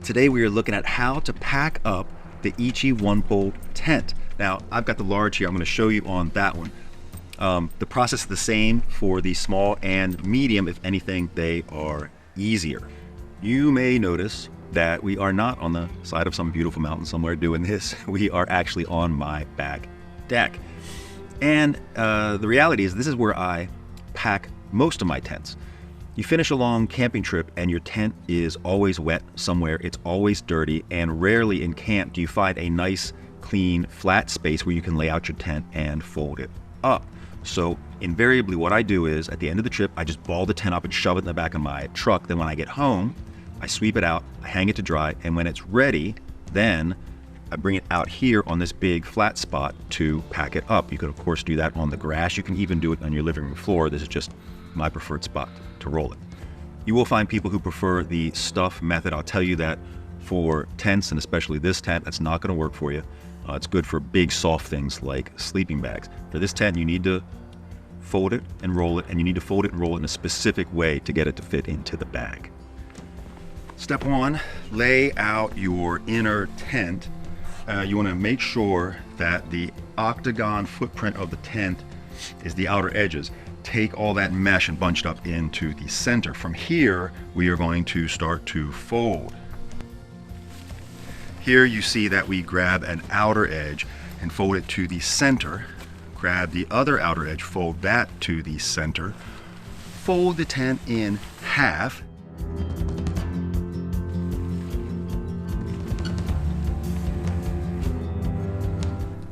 Today we are looking at how to pack up the Ichi one-pole tent. Now, I've got the large here. I'm going to show you on that one. The process is the same for the small and medium. If anything, they are easier. You may notice that we are not on the side of some beautiful mountain somewhere doing this. We are actually on my back deck. And the reality is this is where I pack most of my tents. You finish a long camping trip and your tent is always wet somewhere, it's always dirty, and rarely in camp do you find a nice, clean, flat space where you can lay out your tent and fold it up. So invariably what I do is, at the end of the trip, I just ball the tent up and shove it in the back of my truck. Then when I get home, I sweep it out, I hang it to dry, and when it's ready, then I bring it out here on this big flat spot to pack it up. You could of course do that on the grass. You can even do it on your living room floor. This is just my preferred spot to roll it. You will find people who prefer the stuff method. I'll tell you that for tents, and especially this tent, that's not going to work for you. It's good for big soft things like sleeping bags. For this tent, you need to fold it and roll it, and you need to fold it and roll it in a specific way to get it to fit into the bag. Step one, lay out your inner tent. You want to make sure that the octagon footprint of the tent is the outer edges. Take all that mesh and bunch it up into the center. From here, we are going to start to fold. Here you see that we grab an outer edge and fold it to the center. Grab the other outer edge, fold that to the center. Fold the tent in half.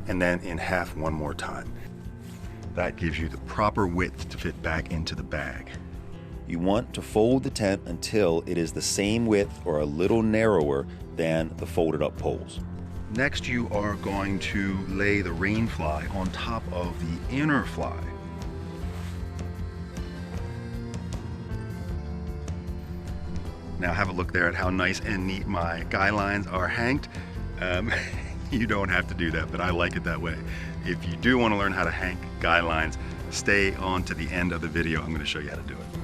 And then in half one more time. That gives you the proper width to fit back into the bag. You want to fold the tent until it is the same width or a little narrower than the folded up poles. Next, you are going to lay the rain fly on top of the inner fly. Now have a look there at how nice and neat my guy lines are hanged. You don't have to do that, but I like it that way. If you do want to learn how to hang guy lines, stay on to the end of the video. I'm going to show you how to do it.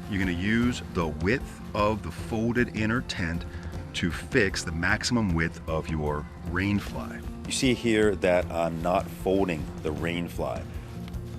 You're going to use the width of the folded inner tent to fix the maximum width of your rain fly. You see here that I'm not folding the rain fly.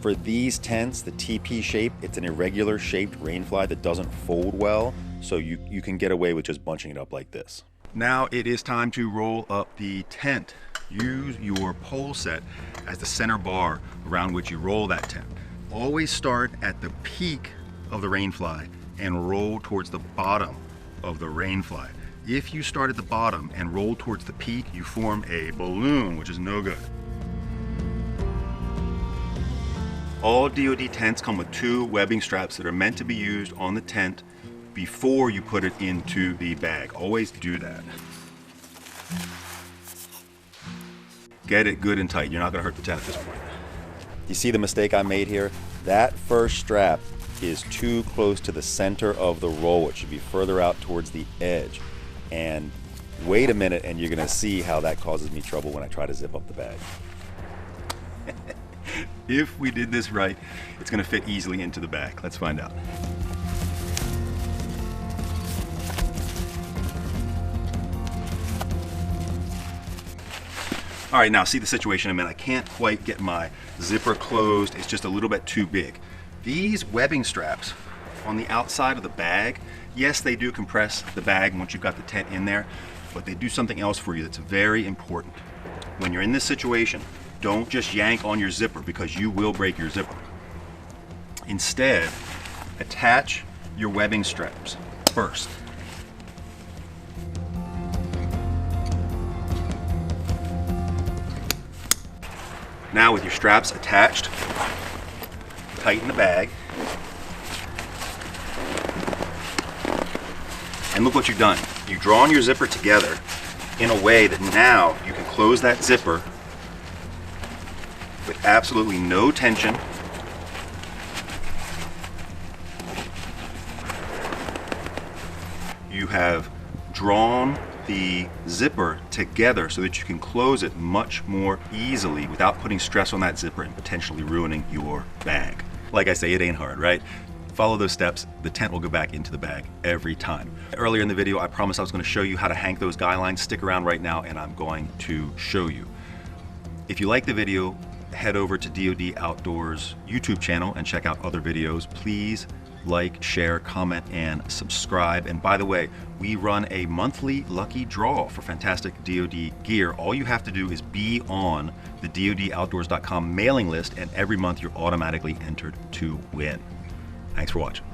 For these tents, the TP shape, it's an irregular shaped rain fly that doesn't fold well, so you can get away with just bunching it up like this. Now it is time to roll up the tent. Use your pole set as the center bar around which you roll that tent. Always start at the peak of the rain fly and roll towards the bottom of the rain fly. If you start at the bottom and roll towards the peak, you form a balloon, which is no good. All DOD tents come with 2 webbing straps that are meant to be used on the tent before you put it into the bag. Always do that. Get it good and tight. You're not going to hurt the tent at this point. You see the mistake I made here? That first strap is too close to the center of the roll. It should be further out towards the edge. And wait a minute and you're going to see how that causes me trouble when I try to zip up the bag. If we did this right, it's going to fit easily into the bag. Let's find out. All right, now see the situation I'm in. I can't quite get my zipper closed. It's just a little bit too big. These webbing straps on the outside of the bag, yes, they do compress the bag once you've got the tent in there, but they do something else for you that's very important. When you're in this situation, don't just yank on your zipper because you will break your zipper. Instead, attach your webbing straps first. Now with your straps attached, tighten the bag. And look what you've done. You've drawn your zipper together in a way that now you can close that zipper with absolutely no tension. You have drawn the zipper together so that you can close it much more easily without putting stress on that zipper and potentially ruining your bag. Like I say, it ain't hard, right? Follow those steps, the tent will go back into the bag every time. Earlier in the video, I promised I was going to show you how to hang those guy lines. Stick around right now and I'm going to show you. If you like the video, head over to DOD Outdoors YouTube channel and check out other videos. Please like, share, comment, and subscribe. And by the way, we run a monthly lucky draw for fantastic DOD gear. All you have to do is be on the DODOutdoors.com mailing list, and every month you're automatically entered to win. Thanks for watching.